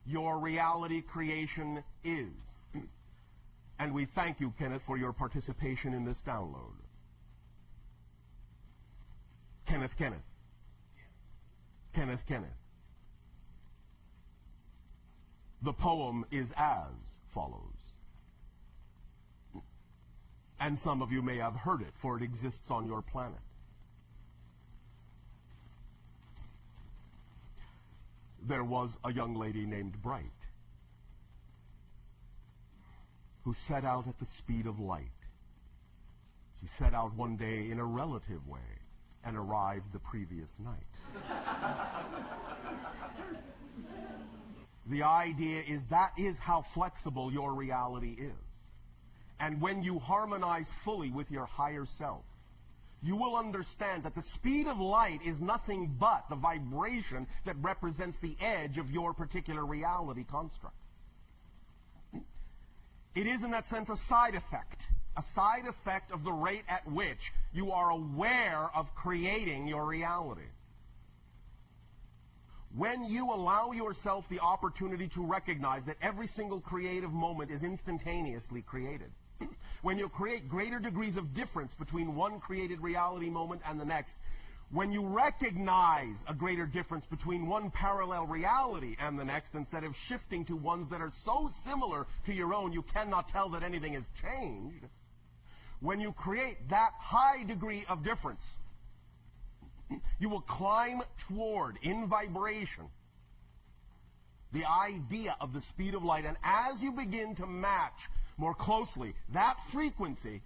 your reality creation is. And we thank you, Kenneth, for your participation in this download. Kenneth. The poem is as follows. And some of you may have heard it, for it exists on your planet. There was a young lady named Bright who set out at the speed of light. She set out one day in a relative way and arrived the previous night. The idea is that is how flexible your reality is. And when you harmonize fully with your higher self, you will understand that the speed of light is nothing but the vibration that represents the edge of your particular reality construct. It is, in that sense, a side effect of the rate at which you are aware of creating your reality. When you allow yourself the opportunity to recognize that every single creative moment is instantaneously created, when you create greater degrees of difference between one created reality moment and the next, when you recognize a greater difference between one parallel reality and the next, instead of shifting to ones that are so similar to your own you cannot tell that anything has changed, when you create that high degree of difference, you will climb toward, in vibration, the idea of the speed of light. And as you begin to match more closely that frequency,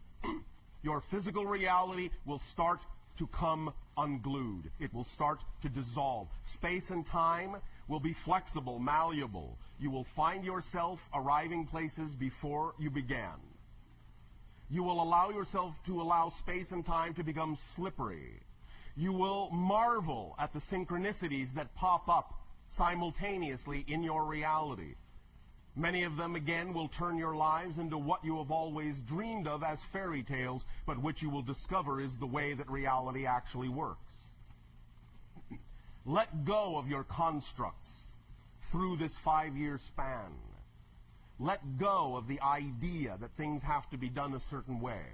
your physical reality will start to come unglued. It will start to dissolve. Space and time will be flexible, malleable. You will find yourself arriving places before you began. You will allow yourself to allow space and time to become slippery. You will marvel at the synchronicities that pop up simultaneously in your reality. Many of them, again, will turn your lives into what you have always dreamed of as fairy tales, but which you will discover is the way that reality actually works. Let go of your constructs through this 5-year span. Let go of the idea that things have to be done a certain way.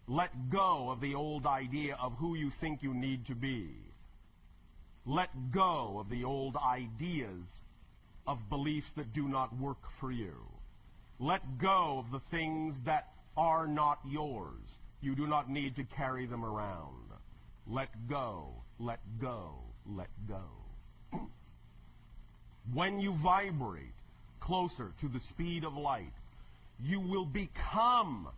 Let go of the old idea of who you think you need to be. Let go of the old ideas of beliefs that do not work for you. Let go of the things that are not yours. You do not need to carry them around. Let go, let go, let go. When you vibrate closer to the speed of light, you will become,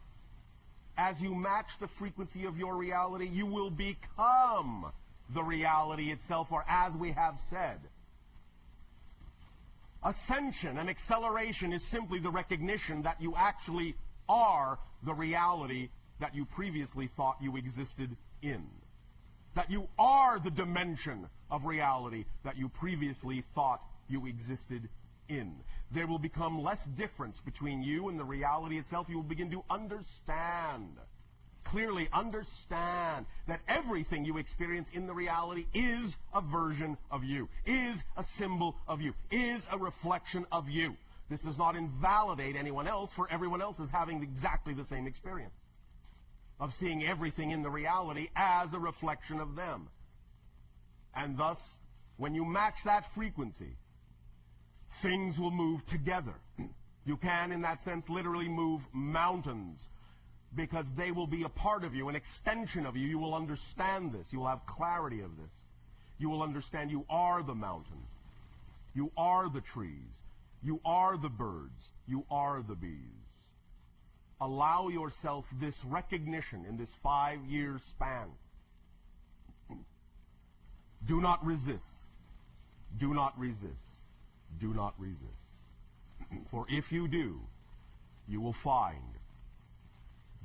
as you match the frequency of your reality, you will become the reality itself, or as we have said, ascension and acceleration is simply the recognition that you actually are the reality that you previously thought you existed in. That you are the dimension of reality that you previously thought you existed in. There will become less difference between you and the reality itself. You will begin to understand, clearly understand, that everything you experience in the reality is a version of you, is a symbol of you, is a reflection of you. This does not invalidate anyone else, for everyone else is having exactly the same experience of seeing everything in the reality as a reflection of them. And thus, when you match that frequency, things will move together. You can, in that sense, literally move mountains, because they will be a part of you, an extension of you. You will understand this. You will have clarity of this. You will understand you are the mountain. You are the trees. You are the birds. You are the bees. Allow yourself this recognition in this 5-year span. Do not resist. Do not resist. Do not resist. For if you do, you will find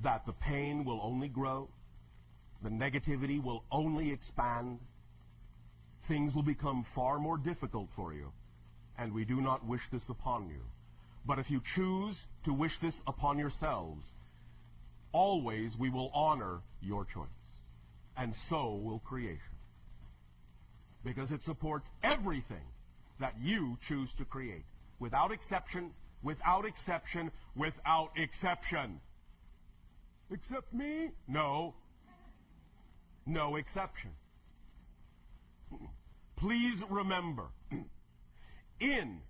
that the pain will only grow, the negativity will only expand, things will become far more difficult for you, and we do not wish this upon you. But if you choose to wish this upon yourselves, always we will honor your choice, and so will creation. Because it supports everything that you choose to create. Without exception, without exception, without exception. Except me? No. No exception. Please remember, in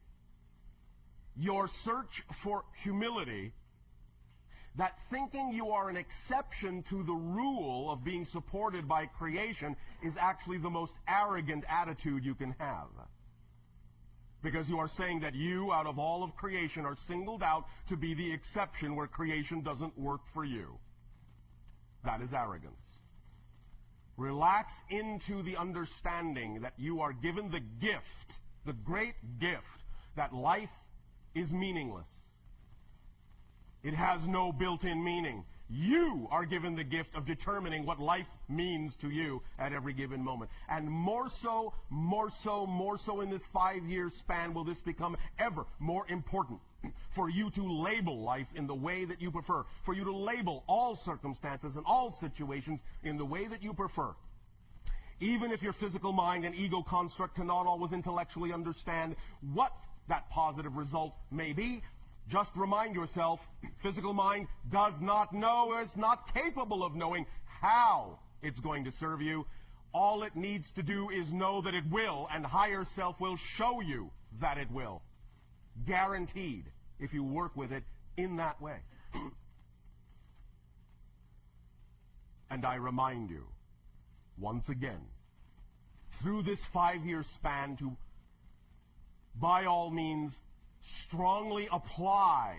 your search for humility, that thinking you are an exception to the rule of being supported by creation is actually the most arrogant attitude you can have. Because you are saying that you, out of all of creation, are singled out to be the exception where creation doesn't work for you. That is arrogance. Relax into the understanding that you are given the gift, the great gift, that life is meaningless. It has no built-in meaning. You are given the gift of determining what life means to you at every given moment. And more so in this 5-year span will this become ever more important for you to label life in the way that you prefer, for you to label all circumstances and all situations in the way that you prefer. Even if your physical mind and ego construct cannot always intellectually understand what that positive result may be, just remind yourself, physical mind does not know, is not capable of knowing how it's going to serve you. All it needs to do is know that it will, and higher self will show you that it will. Guaranteed, if you work with it in that way. And I remind you, once again, through this 5-year span to, by all means, strongly apply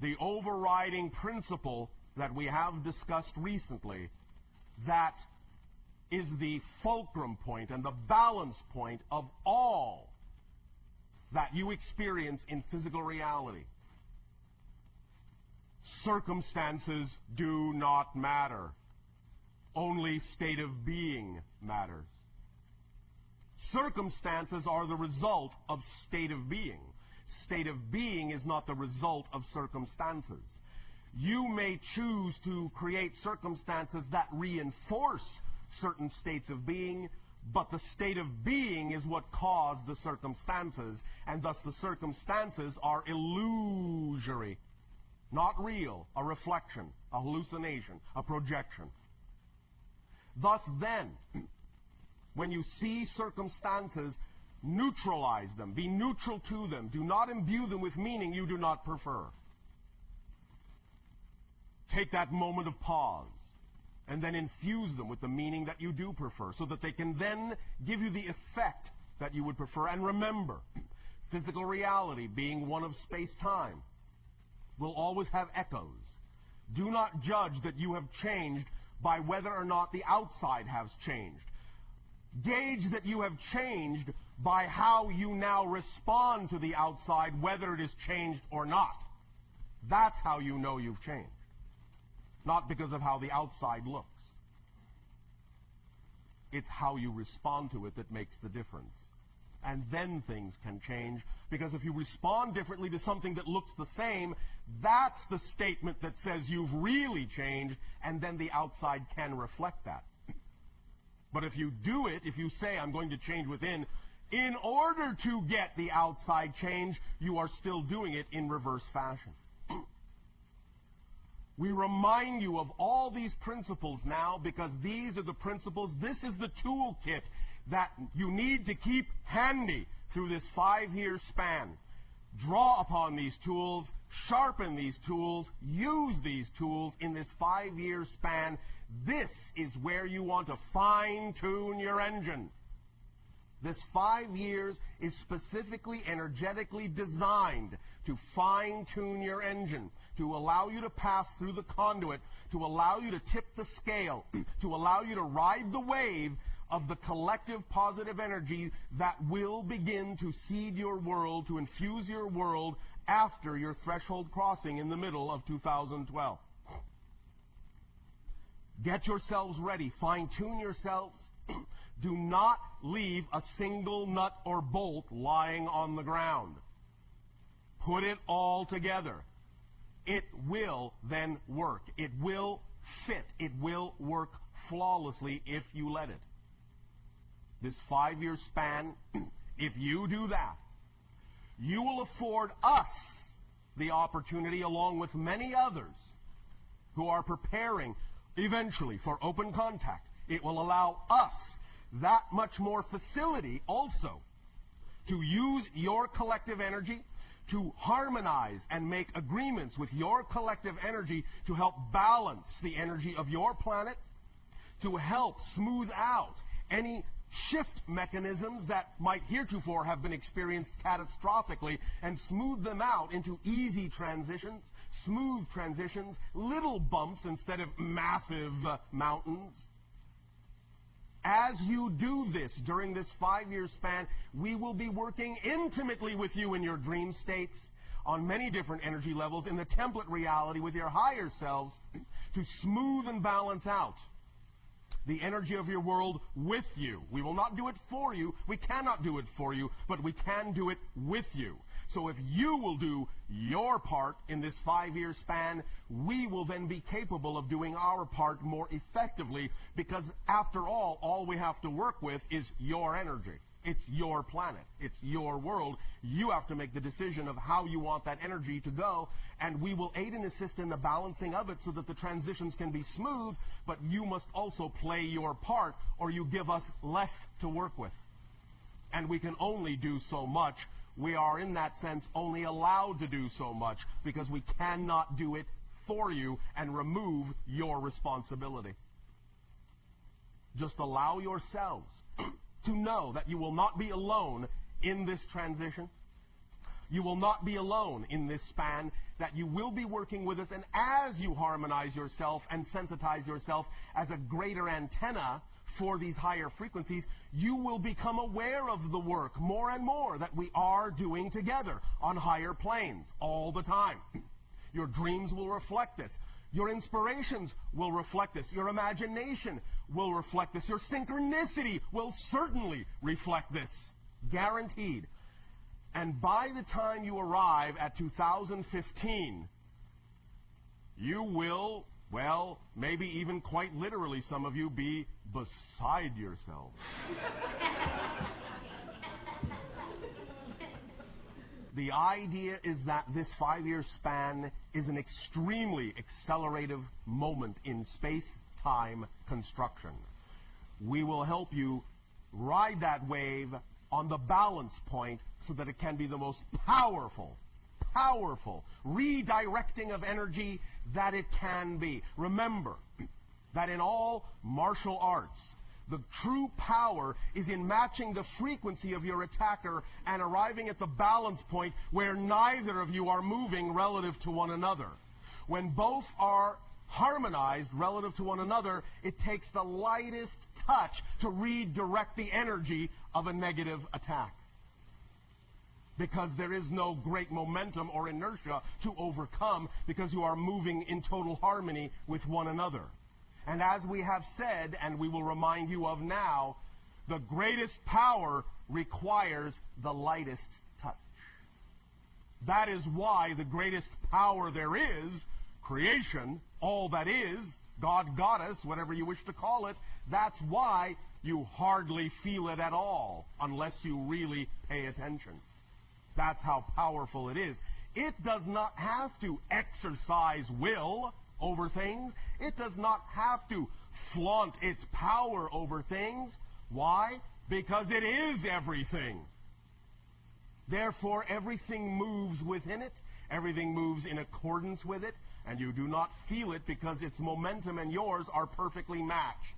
the overriding principle that we have discussed recently, that is the fulcrum point and the balance point of all that you experience in physical reality. Circumstances do not matter. Only state of being matters. Circumstances are the result of state of being. State of being is not the result of circumstances. You may choose to create circumstances that reinforce certain states of being, but the state of being is what caused the circumstances, and thus the circumstances are illusory, not real, a reflection, a hallucination, a projection. Thus then, when you see circumstances, neutralize them. Be neutral to them. Do not imbue them with meaning you do not prefer. Take that moment of pause and then infuse them with the meaning that you do prefer, so that they can then give you the effect that you would prefer. And remember, physical reality, being one of space-time, will always have echoes. Do not judge that you have changed by whether or not the outside has changed. Gauge that you have changed by how you now respond to the outside, whether it is changed or not. That's how you know you've changed. Not because of how the outside looks. It's how you respond to it that makes the difference. And then things can change, because if you respond differently to something that looks the same, that's the statement that says you've really changed, and then the outside can reflect that. But if you do it, if you say, I'm going to change within, in order to get the outside change, you are still doing it in reverse fashion. We remind you of all these principles now, because these are the principles, this is the toolkit that you need to keep handy through this 5-year span. Draw upon these tools, sharpen these tools, use these tools in this 5-year span. This is where you want to fine-tune your engine. This 5 years is specifically energetically designed to fine-tune your engine, to allow you to pass through the conduit, to allow you to tip the scale, to allow you to ride the wave of the collective positive energy that will begin to seed your world, to infuse your world after your threshold crossing in the middle of 2012. Get yourselves ready. Fine-tune yourselves. Do not leave a single nut or bolt lying on the ground. Put it all together. It will then work. It will fit. It will work flawlessly if you let it. This 5-year span If you do that, you will afford us the opportunity, along with many others who are preparing eventually for open contact. It will allow us that much more facility also to use your collective energy, to harmonize and make agreements with your collective energy to help balance the energy of your planet, to help smooth out any shift mechanisms that might heretofore have been experienced catastrophically, and smooth them out into easy transitions, smooth transitions, little bumps instead of massive mountains. As you do this during this 5-year span, we will be working intimately with you in your dream states on many different energy levels in the template reality with your higher selves to smooth and balance out the energy of your world with you. We will not do it for you. We cannot do it for you, but we can do it with you. So if you will do your part in this 5-year span, we will then be capable of doing our part more effectively, because after all we have to work with is your energy. It's your planet. It's your world. You have to make the decision of how you want that energy to go, and we will aid and assist in the balancing of it so that the transitions can be smooth, but you must also play your part, or you give us less to work with. And we can only do so much. We are, in that sense, only allowed to do so much because we cannot do it for you and remove your responsibility. Just allow yourselves to know that you will not be alone in this transition. You will not be alone in this span, that you will be working with us, and as you harmonize yourself and sensitize yourself as a greater antenna for these higher frequencies, you will become aware of the work more and more that we are doing together on higher planes all the time. Your dreams will reflect this. Your inspirations will reflect this. Your imagination will reflect this. Your synchronicity will certainly reflect this. Guaranteed. And by the time you arrive at 2015, you will, well, maybe even quite literally, some of you, be beside yourselves. The idea is that this 5-year span is an extremely accelerative moment in space-time construction. We will help you ride that wave on the balance point so that it can be the most powerful redirecting of energy that it can be. Remember that in all martial arts, the true power is in matching the frequency of your attacker and arriving at the balance point where neither of you are moving relative to one another. When both are harmonized relative to one another, it takes the lightest touch to redirect the energy of a negative attack, because there is no great momentum or inertia to overcome, because you are moving in total harmony with one another. And as we have said, and we will remind you of now, the greatest power requires the lightest touch. That is why the greatest power there is, creation, all that is, God, Goddess, whatever you wish to call it, that's why you hardly feel it at all unless you really pay attention. That's how powerful it is. It does not have to exercise will over things. It does not have to flaunt its power over things. Why? Because it is everything. Therefore, everything moves within it. Everything moves in accordance with it. And you do not feel it because its momentum and yours are perfectly matched.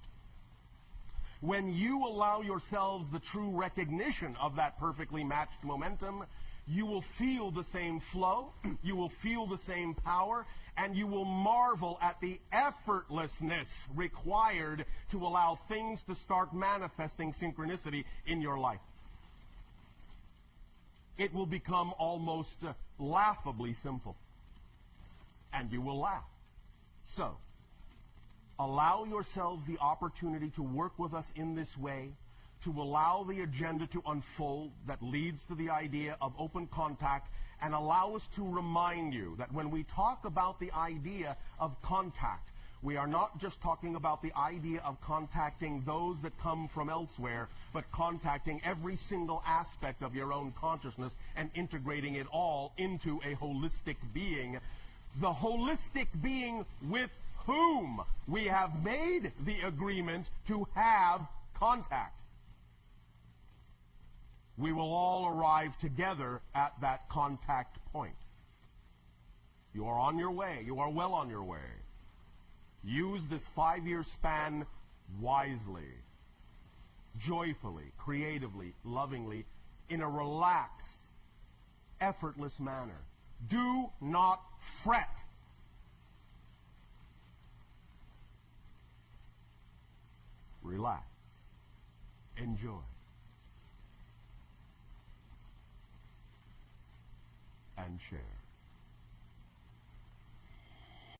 When you allow yourselves the true recognition of that perfectly matched momentum, you will feel the same flow, you will feel the same power, and you will marvel at the effortlessness required to allow things to start manifesting synchronicity in your life. It will become almost laughably simple, and you will laugh. So, allow yourselves the opportunity to work with us in this way, to allow the agenda to unfold that leads to the idea of open contact, and allow us to remind you that when we talk about the idea of contact, We are not just talking about the idea of contacting those that come from elsewhere, but contacting every single aspect of your own consciousness and integrating it all into a holistic being. The holistic being with whom we have made the agreement to have contact. We will all arrive together at that contact point. You are on your way. You are well on your way. Use this 5-year span wisely, joyfully, creatively, lovingly, in a relaxed, effortless manner. Do not fret. Relax. Enjoy. And share.